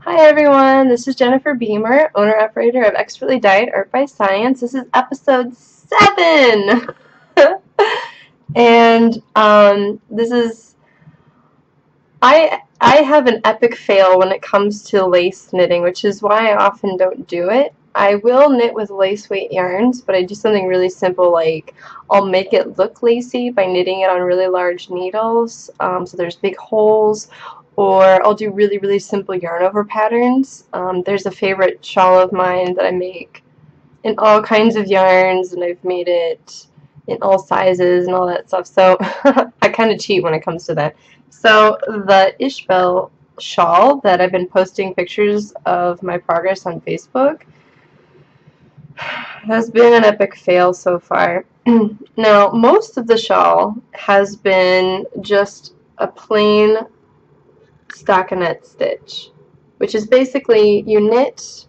Hi everyone, this is Jennifer Beamer, owner-operator of Expertly Dyed Art by Science. This is episode 7! And this is, I have an epic fail when it comes to lace knitting, which is why I often don't do it. I will knit with lace weight yarns, but I do something really simple like I'll make it look lacy by knitting it on really large needles, so there's big holes, or I'll do really, really simple yarn over patterns. There's a favorite shawl of mine that I make in all kinds of yarns, and I've made it in all sizes and all that stuff, so I kind of cheat when it comes to that. So the Ishbel shawl that I've been posting pictures of my progress on Facebook has been an epic fail so far. Now, most of the shawl has been just a plain stockinette stitch, which is basically you knit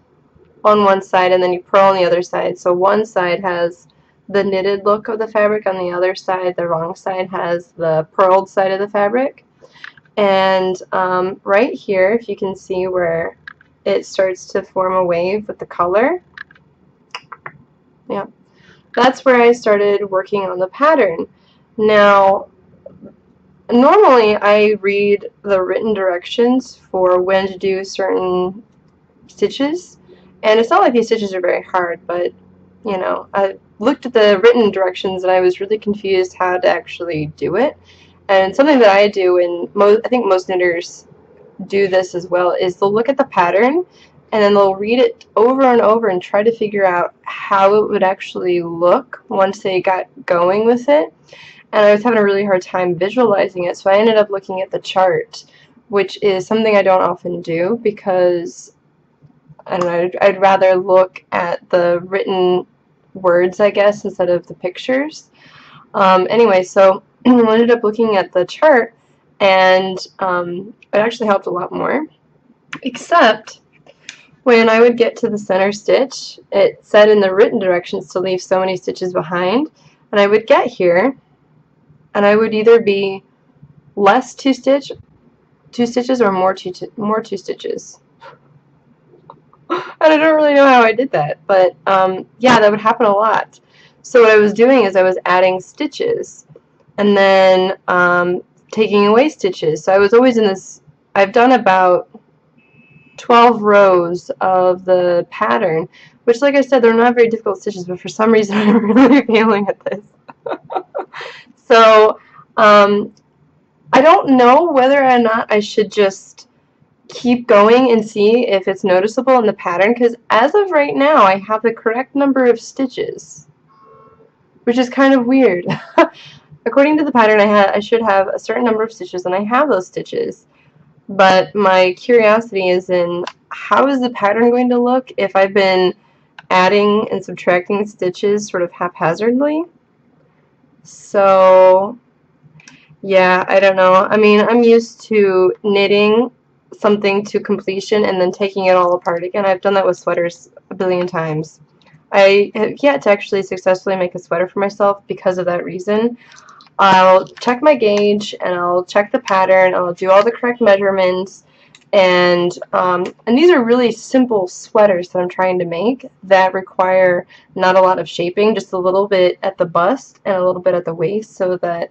on one side and then you purl on the other side. So one side has the knitted look of the fabric, on the other side, the wrong side, has the purled side of the fabric. And right here, if you can see where it starts to form a wave with the color, yeah, that's where I started working on the pattern. Now, normally I read the written directions for when to do certain stitches, and it's not like these stitches are very hard, but you know, I looked at the written directions and I was really confused how to actually do it. And something that I do, and I think most knitters do this as well, is they'll look at the pattern and then they'll read it over and over and try to figure out how it would actually look once they got going with it. And I was having a really hard time visualizing it, so I ended up looking at the chart, which is something I don't often do because, I don't know, I'd rather look at the written words, I guess, instead of the pictures. Anyway, so I ended up looking at the chart, and it actually helped a lot more, except when I would get to the center stitch, it said in the written directions to leave so many stitches behind, and I would get here, and I would either be less two stitches or more two stitches. And I don't really know how I did that, but yeah, that would happen a lot. So what I was doing is I was adding stitches and then taking away stitches. So I was always in this, I've done about 12 rows of the pattern, which, like I said, they're not very difficult stitches, but for some reason I'm really failing at this. So I don't know whether or not I should just keep going and see if it's noticeable in the pattern, because as of right now I have the correct number of stitches, which is kind of weird. According to the pattern, I should have a certain number of stitches, and I have those stitches. But my curiosity is in how is the pattern going to look if I've been adding and subtracting stitches sort of haphazardly. So yeah, I don't know. I mean, I'm used to knitting something to completion and then taking it all apart again. I've done that with sweaters a billion times. I have yet to actually successfully make a sweater for myself because of that reason. I'll check my gauge and I'll check the pattern, I'll do all the correct measurements, and these are really simple sweaters that I'm trying to make that require not a lot of shaping, just a little bit at the bust and a little bit at the waist, so that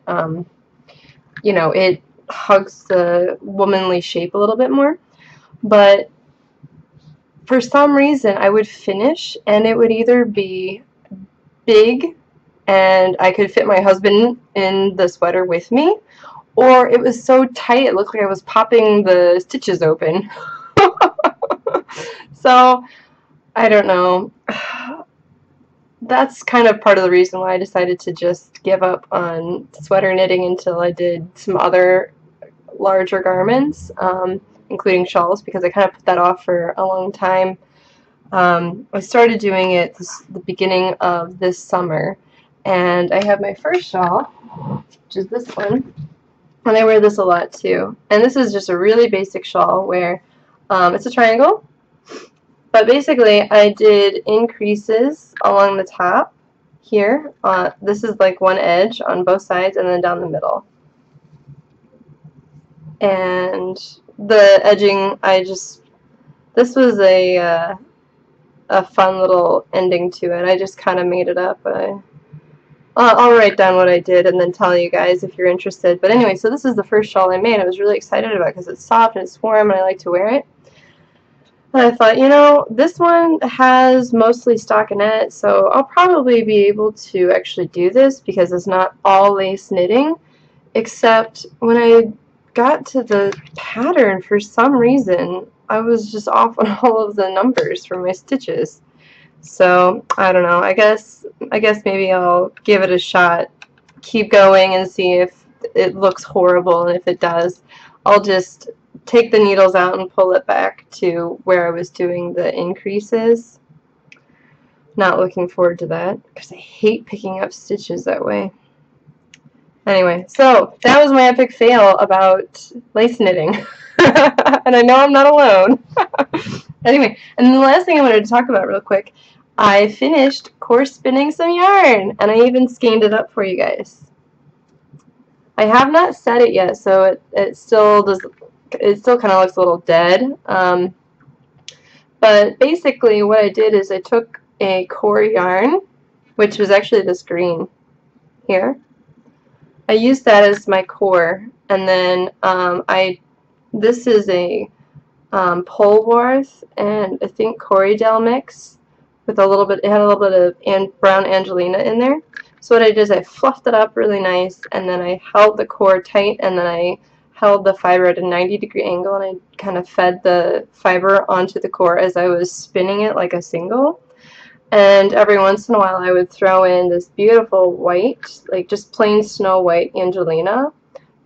you know, it hugs the womanly shape a little bit more. But for some reason I would finish and it would either be big and I could fit my husband in the sweater with me, or it was so tight it looked like I was popping the stitches open. So I don't know. That's kind of part of the reason why I decided to just give up on sweater knitting until I did some other larger garments, including shawls, because I kind of put that off for a long time. I started doing it the beginning of this summer, and I have my first shawl, which is this one, and I wear this a lot too. And this is just a really basic shawl where it's a triangle, but basically I did increases along the top here. This is like one edge on both sides and then down the middle. And the edging, I just This was a fun little ending to it. I just kind of made it up. I'll write down what I did and then tell you guys if you're interested. But anyway, so this is the first shawl I made. I was really excited about it because it's soft and it's warm and I like to wear it. And I thought, you know, this one has mostly stockinette, so I'll probably be able to actually do this because it's not all lace knitting, except when I got to the pattern, for some reason, I was just off on all of the numbers for my stitches. So, I don't know, I guess maybe I'll give it a shot, keep going and see if it looks horrible, and if it does, I'll just take the needles out and pull it back to where I was doing the increases. Not looking forward to that because I hate picking up stitches that way. Anyway, so that was my epic fail about lace knitting. And I know I'm not alone. Anyway, and the last thing I wanted to talk about real quick, I finished coarse spinning some yarn, and I even skeined it up for you guys. I have not set it yet, so it still kind of looks a little dead. But basically what I did is I took a core yarn, which was actually this green here. I used that as my core, and then this is a Polwarth and I think Corriedale mix with a little bit, it had a little bit of brown Angelina in there. So what I did is I fluffed it up really nice, and then I held the core tight, and then I held the fiber at a 90-degree angle, and I kind of fed the fiber onto the core as I was spinning it like a single. And every once in a while I would throw in this beautiful white, like just plain snow white Angelina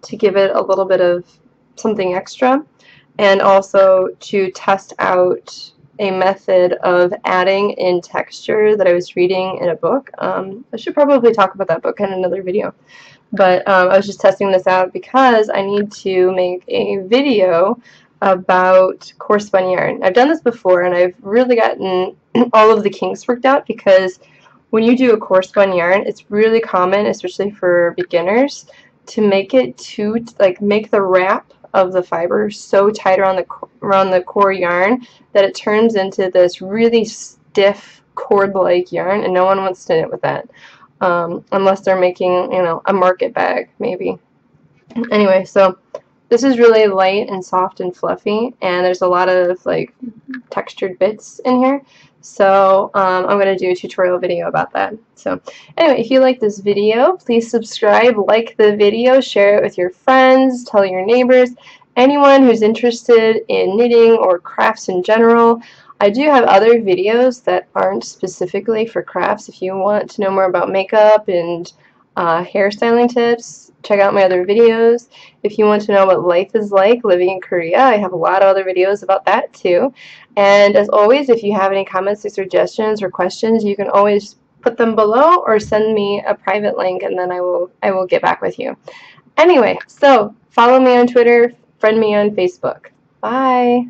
to give it a little bit of something extra, and also to test out a method of adding in texture that I was reading in a book. I should probably talk about that book in another video. But I was just testing this out because I need to make a video about coarse spun yarn. I've done this before, and I've really gotten all of the kinks worked out, because when you do a coarse spun yarn, it's really common, especially for beginners, to make it make the wrap of the fiber so tight around the core yarn that it turns into this really stiff cord-like yarn, and no one wants to knit with that. Unless they're making, you know, a market bag, maybe. Anyway, so this is really light and soft and fluffy, and there's a lot of like textured bits in here. So I'm going to do a tutorial video about that. So anyway, if you like this video, please subscribe, like the video, share it with your friends, tell your neighbors, anyone who's interested in knitting or crafts in general. I do have other videos that aren't specifically for crafts. If you want to know more about makeup and hairstyling tips, check out my other videos. If you want to know what life is like living in Korea, I have a lot of other videos about that too. And as always, if you have any comments or suggestions or questions, you can always put them below or send me a private link, and then I will get back with you. Anyway, so follow me on Twitter, friend me on Facebook. Bye!